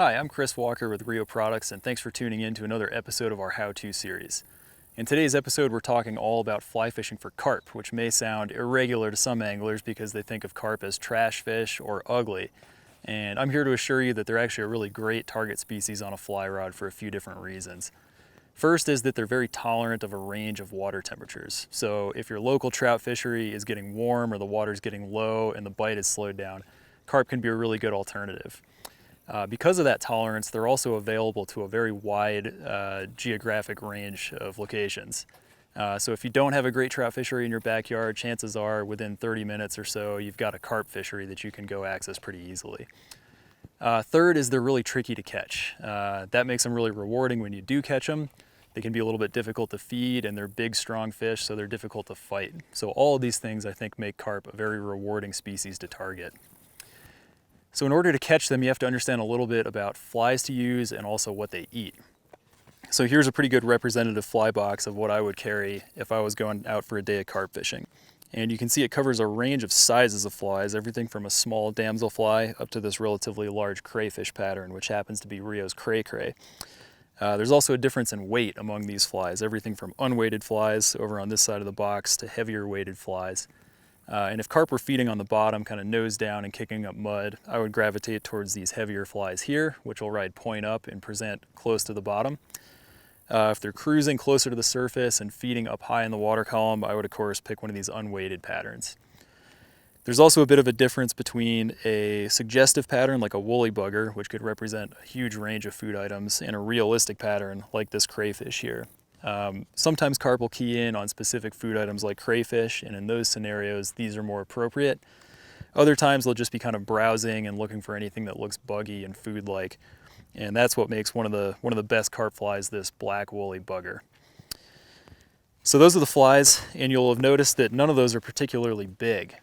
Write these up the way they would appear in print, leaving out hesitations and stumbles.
Hi, I'm Chris Walker with Rio Products, and thanks for tuning in to another episode of our how-to series. In today's episode, we're talking all about fly fishing for carp, which may sound irregular to some anglers because they think of carp as trash fish or ugly. And I'm here to assure you that they're actually a really great target species on a fly rod for a few different reasons. First is that they're very tolerant of a range of water temperatures. So if your local trout fishery is getting warm or the water's getting low and the bite is slowed down, carp can be a really good alternative. Because of that tolerance, they're also available to a very wide geographic range of locations. So if you don't have a great trout fishery in your backyard, chances are within 30 minutes or so, you've got a carp fishery that you can go access pretty easily. Third is they're really tricky to catch. That makes them really rewarding when you do catch them. They can be a little bit difficult to feed, and they're big, strong fish, so they're difficult to fight. So all of these things, I think, make carp a very rewarding species to target. So in order to catch them, you have to understand a little bit about flies to use and also what they eat. So here's a pretty good representative fly box of what I would carry if I was going out for a day of carp fishing. And you can see it covers a range of sizes of flies, everything from a small damselfly up to this relatively large crayfish pattern, which happens to be Rio's cray-cray. There's also a difference in weight among these flies, everything from unweighted flies over on this side of the box to heavier weighted flies. And if carp were feeding on the bottom, kind of nose down and kicking up mud, I would gravitate towards these heavier flies here, which will ride point up and present close to the bottom. If they're cruising closer to the surface and feeding up high in the water column, I would of course pick one of these unweighted patterns. There's also a bit of a difference between a suggestive pattern like a woolly bugger, which could represent a huge range of food items, and a realistic pattern like this crayfish here. Sometimes carp will key in on specific food items like crayfish, and in those scenarios, these are more appropriate. Other times they'll just be kind of browsing and looking for anything that looks buggy and food-like, and that's what makes one of the best carp flies this black woolly bugger. So those are the flies, and you'll have noticed that none of those are particularly big.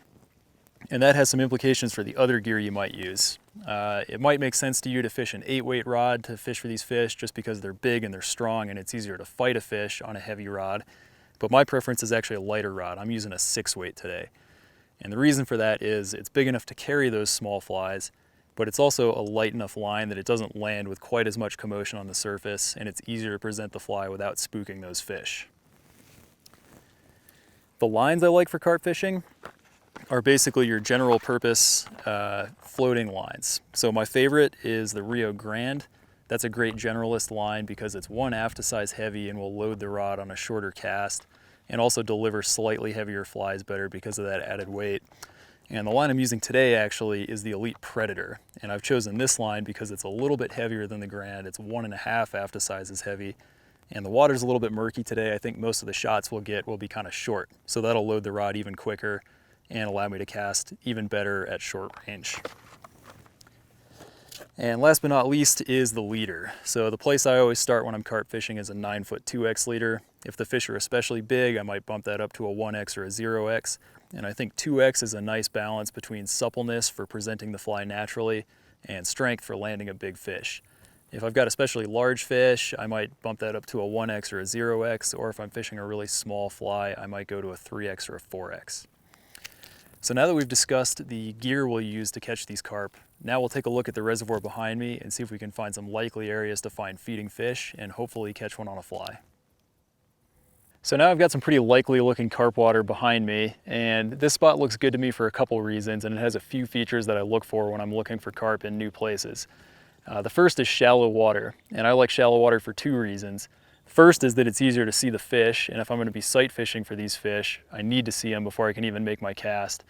And that has some implications for the other gear you might use. It might make sense to you to fish an 8-weight rod to fish for these fish just because they're big and they're strong and it's easier to fight a fish on a heavy rod. But my preference is actually a lighter rod. I'm using a 6-weight today. And the reason for that is it's big enough to carry those small flies, but it's also a light enough line that it doesn't land with quite as much commotion on the surface, and it's easier to present the fly without spooking those fish. The lines I like for carp fishing are basically your general purpose floating lines. So my favorite is the Rio Grande. That's a great generalist line because it's 1 aft size heavy and will load the rod on a shorter cast and also deliver slightly heavier flies better because of that added weight. And the line I'm using today actually is the Elite Predator. And I've chosen this line because it's a little bit heavier than the Grande. It's 1.5 aft size as heavy. And the water's a little bit murky today. I think most of the shots we'll get will be kind of short. So that'll load the rod even quicker and allow me to cast even better at short range. And last but not least is the leader. So the place I always start when I'm carp fishing is a 9-foot 2X leader. If the fish are especially big, I might bump that up to a 1X or a 0X. And I think 2X is a nice balance between suppleness for presenting the fly naturally and strength for landing a big fish. If I've got especially large fish, I might bump that up to a 1X or a 0X, or if I'm fishing a really small fly, I might go to a 3X or a 4X. So now that we've discussed the gear we'll use to catch these carp, now we'll take a look at the reservoir behind me and see if we can find some likely areas to find feeding fish and hopefully catch one on a fly. So now I've got some pretty likely looking carp water behind me, and this spot looks good to me for a couple reasons, and it has a few features that I look for when I'm looking for carp in new places. The first is shallow water, and I like shallow water for 2 reasons. First is that it's easier to see the fish, and if I'm going to be sight fishing for these fish, I need to see them before I can even make my cast.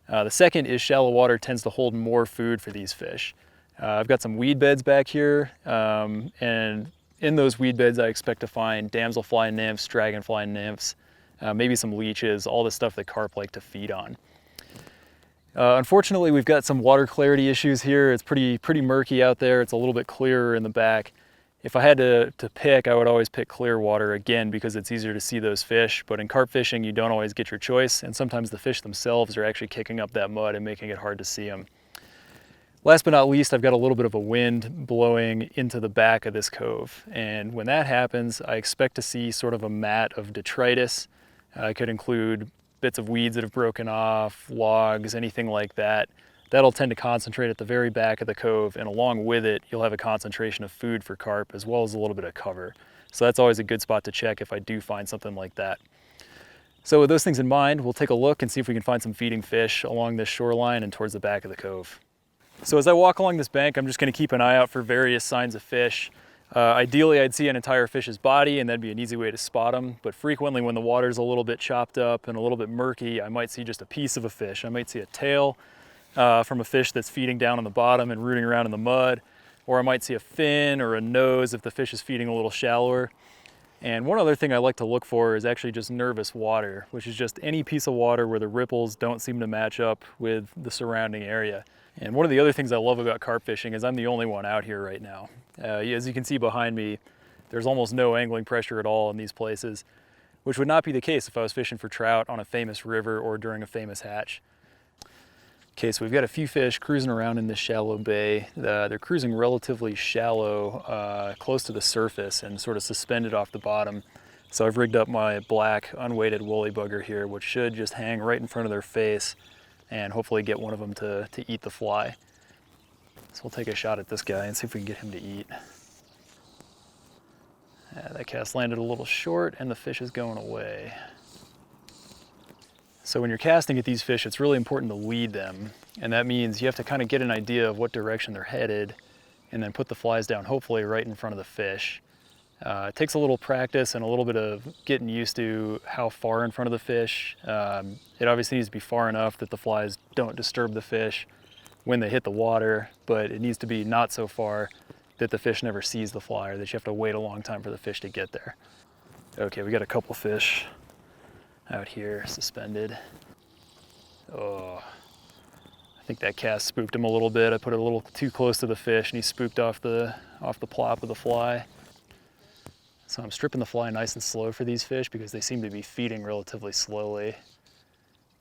The second is shallow water tends to hold more food for these fish. I've got some weed beds back here, and in those weed beds I expect to find damselfly nymphs, dragonfly nymphs, maybe some leeches, all the stuff that carp like to feed on. Unfortunately, we've got some water clarity issues here. It's pretty murky out there. It's a little bit clearer in the back. If I had to pick, I would always pick clear water again because it's easier to see those fish, but in carp fishing you don't always get your choice, and sometimes the fish themselves are actually kicking up that mud and making it hard to see them. Last but not least, I've got a little bit of a wind blowing into the back of this cove, and when that happens, I expect to see sort of a mat of detritus. It could include bits of weeds that have broken off, logs, anything like that. that'll tend to concentrate at the very back of the cove, and along with it, you'll have a concentration of food for carp as well as a little bit of cover. So that's always a good spot to check if I do find something like that. So with those things in mind, we'll take a look and see if we can find some feeding fish along this shoreline and towards the back of the cove. So as I walk along this bank, I'm just going to keep an eye out for various signs of fish. Ideally, I'd see an entire fish's body, and that'd be an easy way to spot them. But frequently when the water's a little bit chopped up and a little bit murky, I might see just a piece of a fish. I might see a tail from a fish that's feeding down on the bottom and rooting around in the mud, or I might see a fin or a nose if the fish is feeding a little shallower. And one other thing I like to look for is actually just nervous water, which is just any piece of water where the ripples don't seem to match up with the surrounding area. And one of the other things I love about carp fishing is I'm the only one out here right now. As you can see behind me, there's almost no angling pressure at all in these places, which would not be the case if I was fishing for trout on a famous river or during a famous hatch. Okay, so we've got a few fish cruising around in this shallow bay. They're cruising relatively shallow, close to the surface and sort of suspended off the bottom. So I've rigged up my black unweighted woolly bugger here, which should just hang right in front of their face and hopefully get one of them to eat the fly. So we'll take a shot at this guy and see if we can get him to eat. That cast landed a little short and the fish is going away. So when you're casting at these fish, it's really important to lead them. And that means you have to kind of get an idea of what direction they're headed and then put the flies down, hopefully right in front of the fish. It takes a little practice and a little bit of getting used to how far in front of the fish. It obviously needs to be far enough that the flies don't disturb the fish when they hit the water, but it needs to be not so far that the fish never sees the fly or that you have to wait a long time for the fish to get there. Okay, we got a couple fish out here suspended. Oh, I think that cast spooked him a little bit. I put it a little too close to the fish and he spooked off the plop of the fly. So I'm stripping the fly nice and slow for these fish because they seem to be feeding relatively slowly.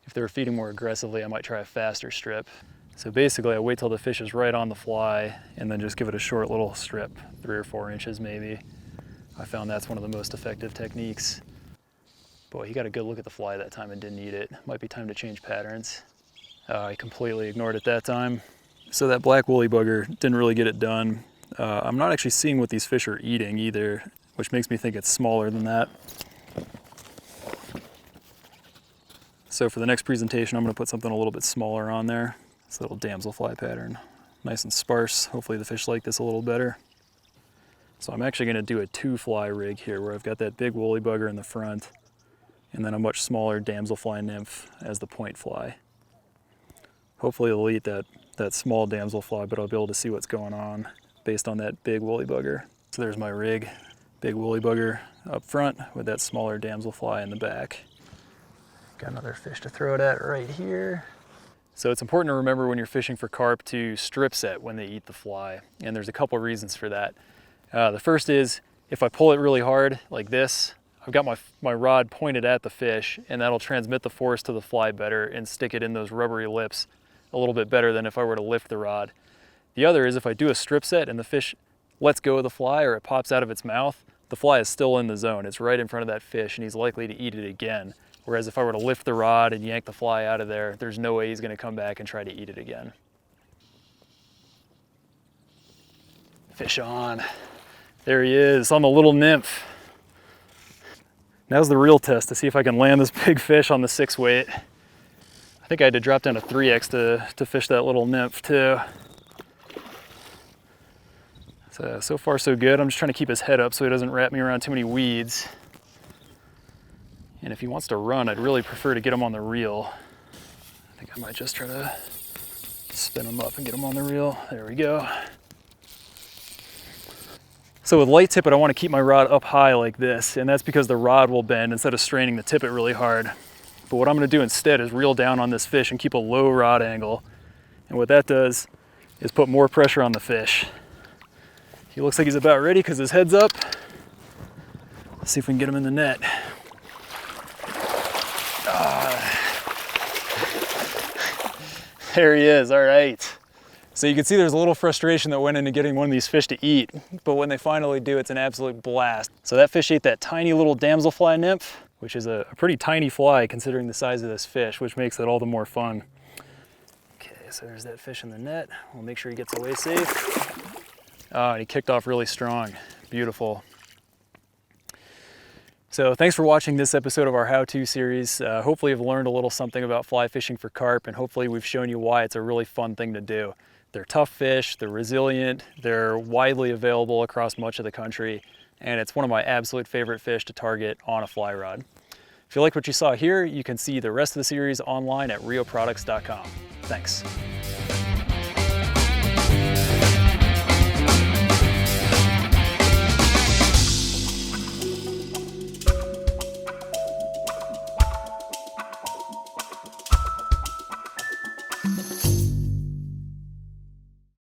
If they were feeding more aggressively, I might try a faster strip. So basically I wait till the fish is right on the fly and then just give it a short little strip, 3 or 4 inches maybe. I found that's one of the most effective techniques. Boy, he got a good look at the fly that time and didn't eat it. Might be time to change patterns. I completely ignored it that time. So that black woolly bugger didn't really get it done. I'm not actually seeing what these fish are eating either, which makes me think it's smaller than that. So for the next presentation, I'm going to put something a little bit smaller on there. It's a little damselfly pattern. Nice and sparse. Hopefully the fish like this a little better. So I'm actually going to do a 2-fly rig here where I've got that big woolly bugger in the front and then a much smaller damselfly nymph as the point fly. Hopefully it'll eat that small damselfly, but I'll be able to see what's going on based on that big woolly bugger. So there's my rig. Big woolly bugger up front with that smaller damselfly in the back. Got another fish to throw it at right here. So it's important to remember when you're fishing for carp to strip set when they eat the fly. And there's a couple reasons for that. The first is if I pull it really hard like this, I've got my rod pointed at the fish and that'll transmit the force to the fly better and stick it in those rubbery lips a little bit better than if I were to lift the rod. The other is if I do a strip set and the fish lets go of the fly or it pops out of its mouth, the fly is still in the zone. It's right in front of that fish and he's likely to eat it again. Whereas if I were to lift the rod and yank the fly out of there, there's no way he's going to come back and try to eat it again. Fish on. There he is on the little nymph. Now's the real test to see if I can land this big fish on the 6 weight. I think I had to drop down to 3X to fish that little nymph too. So far so good. I'm just trying to keep his head up so he doesn't wrap me around too many weeds. And if he wants to run, I'd really prefer to get him on the reel. I think I might just try to spin him up and get him on the reel. There we go. So with light tippet, I want to keep my rod up high like this, and that's because the rod will bend instead of straining the tippet really hard. But what I'm going to do instead is reel down on this fish and keep a low rod angle. And what that does is put more pressure on the fish. He looks like he's about ready because his head's up. Let's see if we can get him in the net. There he is, all right. So you can see there's a little frustration that went into getting one of these fish to eat, but when they finally do, it's an absolute blast. So that fish ate that tiny little damselfly nymph, which is a pretty tiny fly considering the size of this fish, which makes it all the more fun. Okay, Okay, so there's that fish in the net. We'll make sure he gets away safe. Oh, and he kicked off really strong. Beautiful. So thanks for watching this episode of our how-to series. Hopefully you've learned a little something about fly fishing for carp, and hopefully we've shown you why it's a really fun thing to do. They're tough fish, they're resilient, they're widely available across much of the country, and it's one of my absolute favorite fish to target on a fly rod. If you like what you saw here, you can see the rest of the series online at rioproducts.com. Thanks.